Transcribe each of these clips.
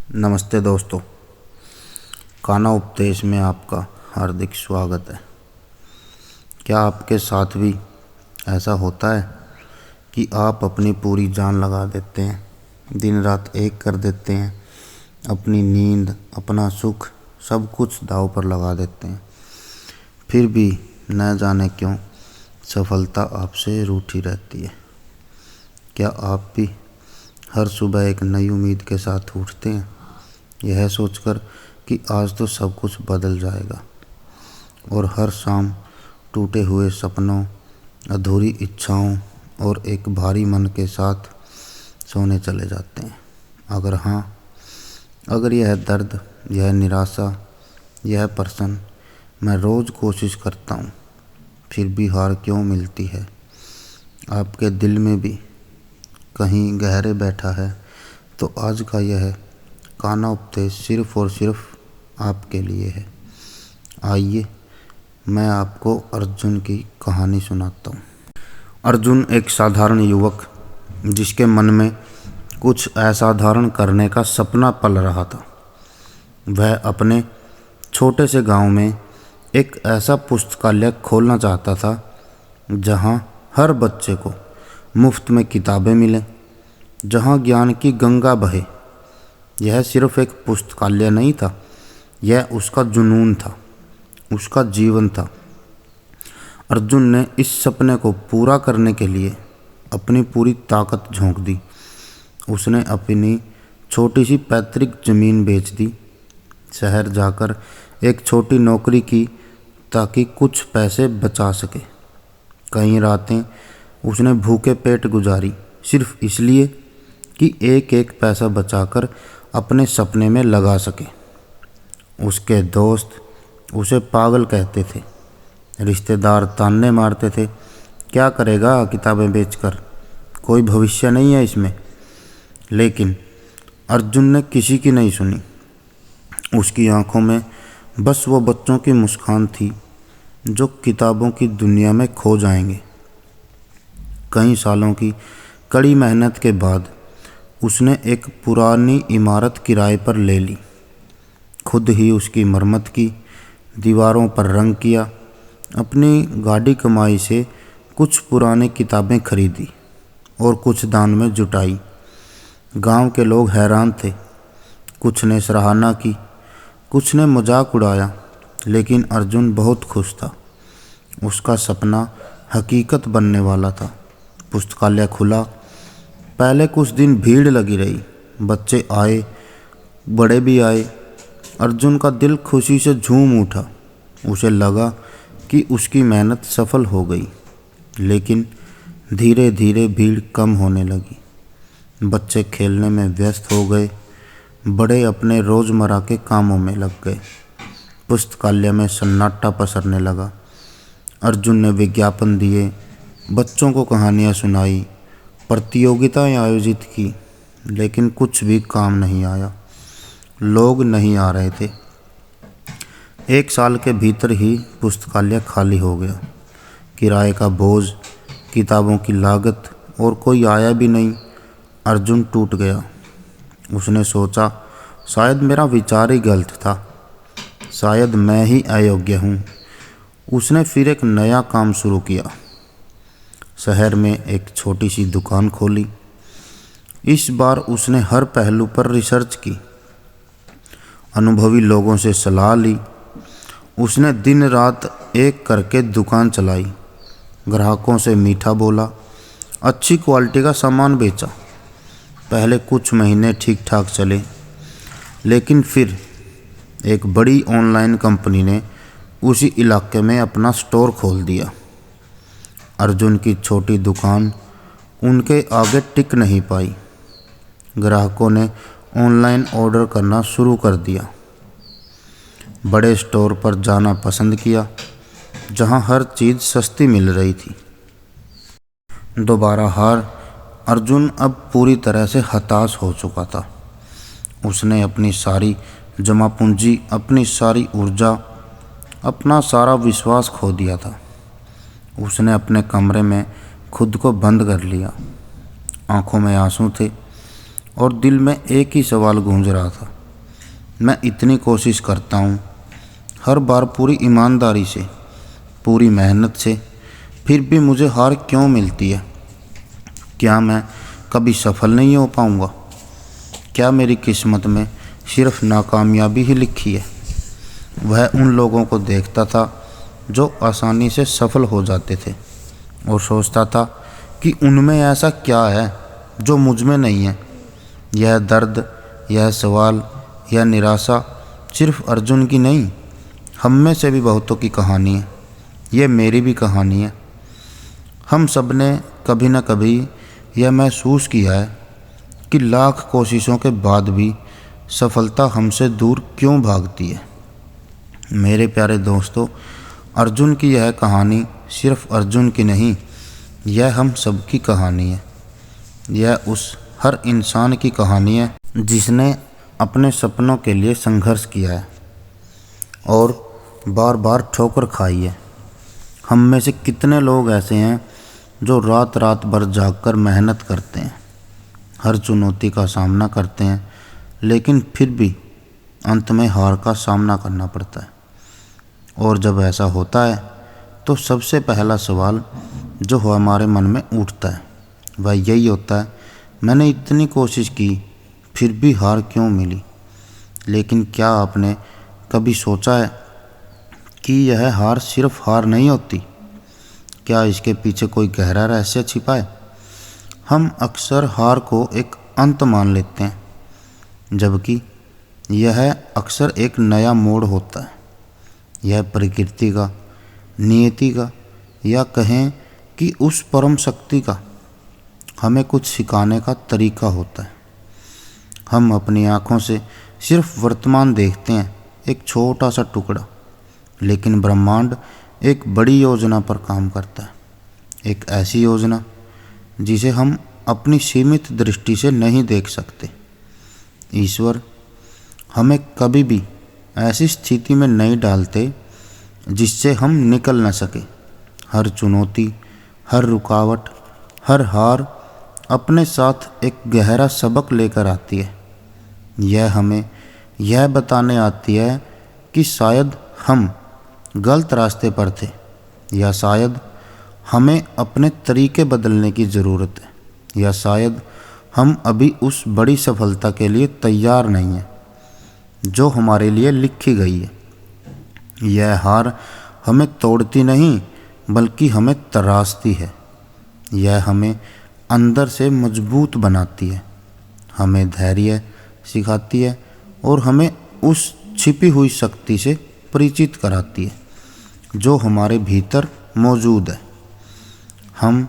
नमस्ते दोस्तों, कान्हा उपदेश में आपका हार्दिक स्वागत है। क्या आपके साथ भी ऐसा होता है कि आप अपनी पूरी जान लगा देते हैं, दिन रात एक कर देते हैं, अपनी नींद, अपना सुख सब कुछ दांव पर लगा देते हैं, फिर भी न जाने क्यों सफलता आपसे रूठी रहती है। क्या आप भी हर सुबह एक नई उम्मीद के साथ उठते हैं, यह सोचकर कि आज तो सब कुछ बदल जाएगा, और हर शाम टूटे हुए सपनों, अधूरी इच्छाओं और एक भारी मन के साथ सोने चले जाते हैं? अगर हाँ, अगर यह दर्द, यह निराशा, यह प्रश्न मैं रोज़ कोशिश करता हूँ फिर भी हार क्यों मिलती है, आपके दिल में भी कहीं गहरे बैठा है, तो आज का यह कान्हा उपदेश सिर्फ और सिर्फ आपके लिए है। आइए मैं आपको अर्जुन की कहानी सुनाता हूँ। अर्जुन एक साधारण युवक जिसके मन में कुछ असाधारण करने का सपना पल रहा था। वह अपने छोटे से गांव में एक ऐसा पुस्तकालय खोलना चाहता था जहां हर बच्चे को मुफ्त में किताबें मिलें, जहां ज्ञान की गंगा बहे। यह सिर्फ एक पुस्तकालय नहीं था, यह उसका जुनून था, उसका जीवन था। अर्जुन ने इस सपने को पूरा करने के लिए अपनी पूरी ताकत झोंक दी। उसने अपनी छोटी सी पैतृक जमीन बेच दी, शहर जाकर एक छोटी नौकरी की ताकि कुछ पैसे बचा सके। कई रातें उसने भूखे पेट गुजारी, सिर्फ इसलिए कि एक एक पैसा बचाकर अपने सपने में लगा सके। उसके दोस्त उसे पागल कहते थे, रिश्तेदार ताने मारते थे, क्या करेगा किताबें बेचकर, कोई भविष्य नहीं है इसमें। लेकिन अर्जुन ने किसी की नहीं सुनी। उसकी आंखों में बस वो बच्चों की मुस्कान थी जो किताबों की दुनिया में खो जाएंगे। कई सालों की कड़ी मेहनत के बाद उसने एक पुरानी इमारत किराए पर ले ली, खुद ही उसकी मरम्मत की, दीवारों पर रंग किया, अपनी गाड़ी कमाई से कुछ पुरानी किताबें खरीदी और कुछ दान में जुटाई। गांव के लोग हैरान थे, कुछ ने सराहना की, कुछ ने मजाक उड़ाया, लेकिन अर्जुन बहुत खुश था। उसका सपना हकीकत बनने वाला था। पुस्तकालय खुला। पहले कुछ दिन भीड़ लगी रही, बच्चे आए, बड़े भी आए। अर्जुन का दिल खुशी से झूम उठा। उसे लगा कि उसकी मेहनत सफल हो गई। लेकिन धीरे धीरे भीड़ कम होने लगी। बच्चे खेलने में व्यस्त हो गए, बड़े अपने रोज़मर्रा के कामों में लग गए। पुस्तकालय में सन्नाटा पसरने लगा। अर्जुन ने विज्ञापन दिए, बच्चों को कहानियाँ सुनाई, प्रतियोगिताएं आयोजित की, लेकिन कुछ भी काम नहीं आया। लोग नहीं आ रहे थे। एक साल के भीतर ही पुस्तकालय खाली हो गया। किराए का बोझ, किताबों की लागत, और कोई आया भी नहीं। अर्जुन टूट गया। उसने सोचा, शायद मेरा विचार ही गलत था, शायद मैं ही अयोग्य हूँ। उसने फिर एक नया काम शुरू किया। शहर में एक छोटी सी दुकान खोली। इस बार उसने हर पहलू पर रिसर्च की, अनुभवी लोगों से सलाह ली। उसने दिन रात एक करके दुकान चलाई, ग्राहकों से मीठा बोला, अच्छी क्वालिटी का सामान बेचा। पहले कुछ महीने ठीक ठाक चले, लेकिन फिर एक बड़ी ऑनलाइन कंपनी ने उसी इलाके में अपना स्टोर खोल दिया। अर्जुन की छोटी दुकान उनके आगे टिक नहीं पाई। ग्राहकों ने ऑनलाइन ऑर्डर करना शुरू कर दिया, बड़े स्टोर पर जाना पसंद किया जहां हर चीज़ सस्ती मिल रही थी। दोबारा हार। अर्जुन अब पूरी तरह से हताश हो चुका था। उसने अपनी सारी जमा पूंजी, अपनी सारी ऊर्जा, अपना सारा विश्वास खो दिया था। उसने अपने कमरे में खुद को बंद कर लिया। आंखों में आंसू थे और दिल में एक ही सवाल गूंज रहा था, मैं इतनी कोशिश करता हूँ, हर बार पूरी ईमानदारी से, पूरी मेहनत से, फिर भी मुझे हार क्यों मिलती है? क्या मैं कभी सफल नहीं हो पाऊँगा? क्या मेरी किस्मत में सिर्फ नाकामयाबी ही लिखी है? वह उन लोगों को देखता था जो आसानी से सफल हो जाते थे और सोचता था कि उनमें ऐसा क्या है जो मुझ में नहीं है। यह दर्द, यह सवाल, यह निराशा सिर्फ अर्जुन की नहीं, हम में से भी बहुतों की कहानी है। ये मेरी भी कहानी है। हम सब ने कभी न कभी यह महसूस किया है कि लाख कोशिशों के बाद भी सफलता हमसे दूर क्यों भागती है। मेरे प्यारे दोस्तों, अर्जुन की यह कहानी सिर्फ अर्जुन की नहीं, यह हम सब की कहानी है। यह उस हर इंसान की कहानी है जिसने अपने सपनों के लिए संघर्ष किया है और बार बार ठोकर खाई है। हम में से कितने लोग ऐसे हैं जो रात रात भर जागकर मेहनत करते हैं, हर चुनौती का सामना करते हैं, लेकिन फिर भी अंत में हार का सामना करना पड़ता है। और जब ऐसा होता है तो सबसे पहला सवाल जो हमारे मन में उठता है वह यही होता है, मैंने इतनी कोशिश की फिर भी हार क्यों मिली? लेकिन क्या आपने कभी सोचा है कि यह हार सिर्फ हार नहीं होती? क्या इसके पीछे कोई गहरा रहस्य छिपा है? हम अक्सर हार को एक अंत मान लेते हैं, जबकि यह अक्सर एक नया मोड़ होता है। यह प्रकृति का, नियति का, या कहें कि उस परम शक्ति का हमें कुछ सिखाने का तरीका होता है। हम अपनी आँखों से सिर्फ वर्तमान देखते हैं, एक छोटा सा टुकड़ा, लेकिन ब्रह्मांड एक बड़ी योजना पर काम करता है। एक ऐसी योजना जिसे हम अपनी सीमित दृष्टि से नहीं देख सकते। ईश्वर हमें कभी भी ऐसी स्थिति में नहीं डालते जिससे हम निकल न सके। हर चुनौती, हर रुकावट, हर हार अपने साथ एक गहरा सबक लेकर आती है। यह हमें यह बताने आती है कि शायद हम गलत रास्ते पर थे, या शायद हमें अपने तरीके बदलने की ज़रूरत है, या शायद हम अभी उस बड़ी सफलता के लिए तैयार नहीं हैं जो हमारे लिए लिखी गई है। यह हार हमें तोड़ती नहीं बल्कि हमें तराशती है। यह हमें अंदर से मजबूत बनाती है, हमें धैर्य सिखाती है और हमें उस छिपी हुई शक्ति से परिचित कराती है जो हमारे भीतर मौजूद है। हम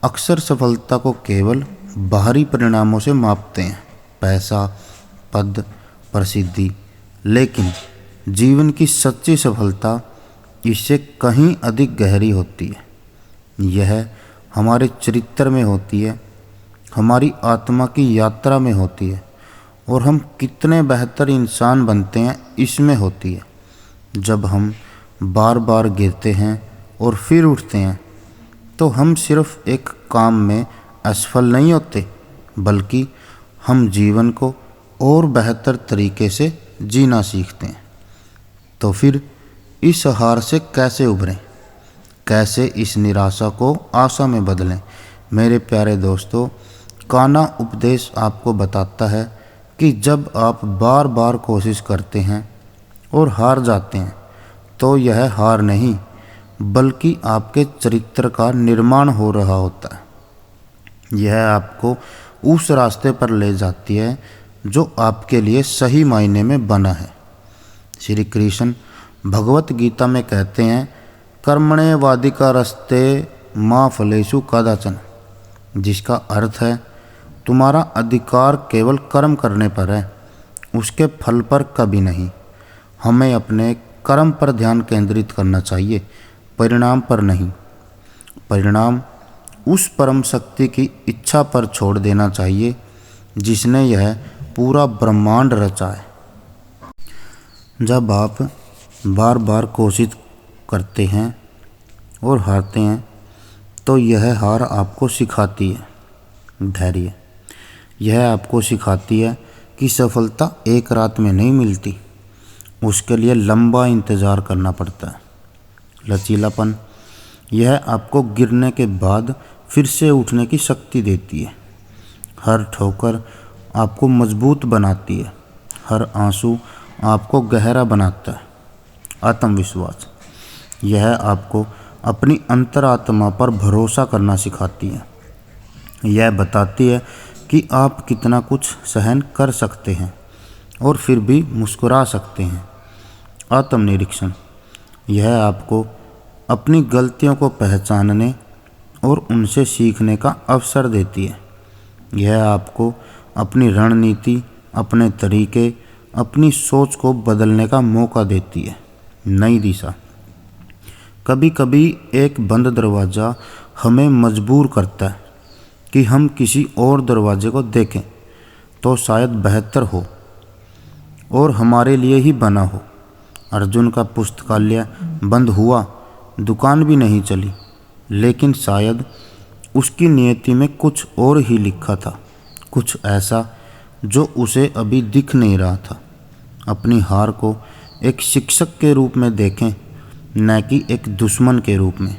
अक्सर सफलता को केवल बाहरी परिणामों से मापते हैं, पैसा, पद, प्रसिद्धि, लेकिन जीवन की सच्ची सफलता इससे कहीं अधिक गहरी होती है। यह हमारे चरित्र में होती है, हमारी आत्मा की यात्रा में होती है, और हम कितने बेहतर इंसान बनते हैं इसमें होती है। जब हम बार बार गिरते हैं और फिर उठते हैं तो हम सिर्फ एक काम में असफल नहीं होते, बल्कि हम जीवन को और बेहतर तरीके से जीना सीखते हैं। तो फिर इस हार से कैसे उभरें? कैसे इस निराशा को आशा में बदलें? मेरे प्यारे दोस्तों, कान्हा उपदेश आपको बताता है कि जब आप बार बार कोशिश करते हैं और हार जाते हैं तो यह हार नहीं बल्कि आपके चरित्र का निर्माण हो रहा होता है। यह आपको उस रास्ते पर ले जाती है जो आपके लिए सही मायने में बना है। श्री कृष्ण भगवत गीता में कहते हैं, कर्मणे वादिका रस्ते माँ फलेषु कदाचन, जिसका अर्थ है तुम्हारा अधिकार केवल कर्म करने पर है, उसके फल पर कभी नहीं। हमें अपने कर्म पर ध्यान केंद्रित करना चाहिए, परिणाम पर नहीं। परिणाम उस परम शक्ति की इच्छा पर छोड़ देना चाहिए जिसने यह पूरा ब्रह्मांड रचा है। जब आप बार बार कोशिश करते हैं और हारते हैं तो यह हार आपको सिखाती है धैर्य। यह आपको सिखाती है कि कि सफलता एक रात में नहीं मिलती, उसके लिए लंबा इंतज़ार करना पड़ता है। लचीलापन, यह आपको गिरने के बाद फिर से उठने की शक्ति देती है। हर ठोकर आपको मजबूत बनाती है, हर आंसू आपको गहरा बनाता है। आत्मविश्वास, यह आपको अपनी अंतरात्मा पर भरोसा करना सिखाती है। यह बताती है कि आप कितना कुछ सहन कर सकते हैं और फिर भी मुस्कुरा सकते हैं। आत्मनिरीक्षण, यह आपको अपनी गलतियों को पहचानने और उनसे सीखने का अवसर देती है। यह आपको अपनी रणनीति, अपने तरीके, अपनी सोच को बदलने का मौका देती है। नई दिशा, कभी कभी एक बंद दरवाज़ा हमें मजबूर करता है कि हम किसी और दरवाजे को देखें तो शायद बेहतर हो और हमारे लिए ही बना हो। अर्जुन का पुस्तकालय बंद हुआ, दुकान भी नहीं चली, लेकिन शायद उसकी नियति में कुछ और ही लिखा था, कुछ ऐसा जो उसे अभी दिख नहीं रहा था। अपनी हार को एक शिक्षक के रूप में देखें, न कि एक दुश्मन के रूप में।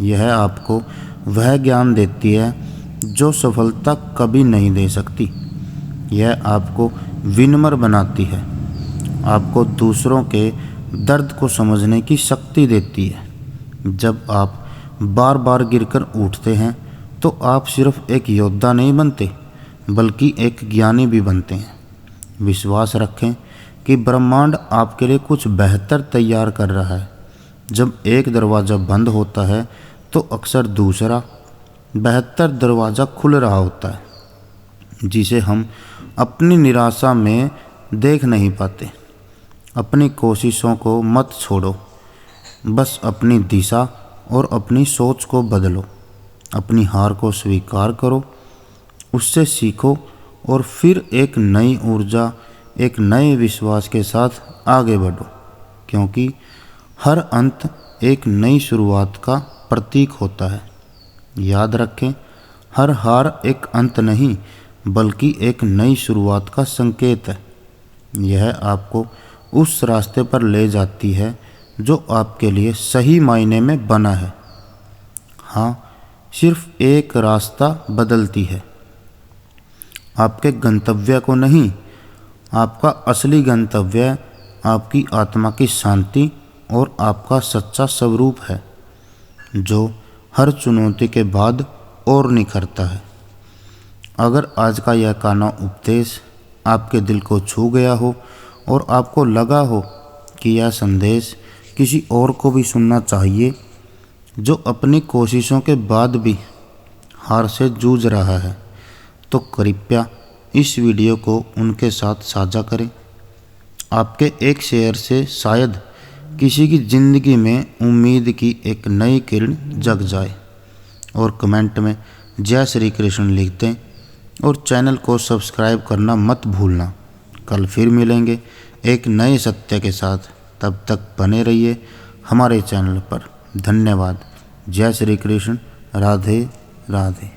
यह आपको वह ज्ञान देती है जो सफलता कभी नहीं दे सकती। यह आपको विनम्र बनाती है, आपको दूसरों के दर्द को समझने की शक्ति देती है। जब आप बार बार गिरकर उठते हैं तो आप सिर्फ एक योद्धा नहीं बनते, बल्कि एक ज्ञानी भी बनते हैं। विश्वास रखें कि ब्रह्मांड आपके लिए कुछ बेहतर तैयार कर रहा है। जब एक दरवाज़ा बंद होता है तो अक्सर दूसरा बेहतर दरवाज़ा खुल रहा होता है, जिसे हम अपनी निराशा में देख नहीं पाते। अपनी कोशिशों को मत छोड़ो, बस अपनी दिशा और अपनी सोच को बदलो। अपनी हार को स्वीकार करो, उससे सीखो और फिर एक नई ऊर्जा, एक नए विश्वास के साथ आगे बढ़ो, क्योंकि हर अंत एक नई शुरुआत का प्रतीक होता है। याद रखें, हर हार एक अंत नहीं, बल्कि एक नई शुरुआत का संकेत है। यह आपको उस रास्ते पर ले जाती है जो आपके लिए सही मायने में बना है। हाँ, सिर्फ एक रास्ता बदलती है, आपके गंतव्य को नहीं। आपका असली गंतव्य आपकी आत्मा की शांति और आपका सच्चा स्वरूप है, जो हर चुनौती के बाद और निखरता है। अगर आज का यह काना उपदेश आपके दिल को छू गया हो और आपको लगा हो कि यह संदेश किसी और को भी सुनना चाहिए जो अपनी कोशिशों के बाद भी हार से जूझ रहा है, तो कृपया इस वीडियो को उनके साथ साझा करें। आपके एक शेयर से शायद किसी की ज़िंदगी में उम्मीद की एक नई किरण जग जाए। और कमेंट में जय श्री कृष्ण लिख दें और चैनल को सब्सक्राइब करना मत भूलना। कल फिर मिलेंगे एक नए सत्य के साथ, तब तक बने रहिए हमारे चैनल पर। धन्यवाद। जय श्री कृष्ण। राधे राधे।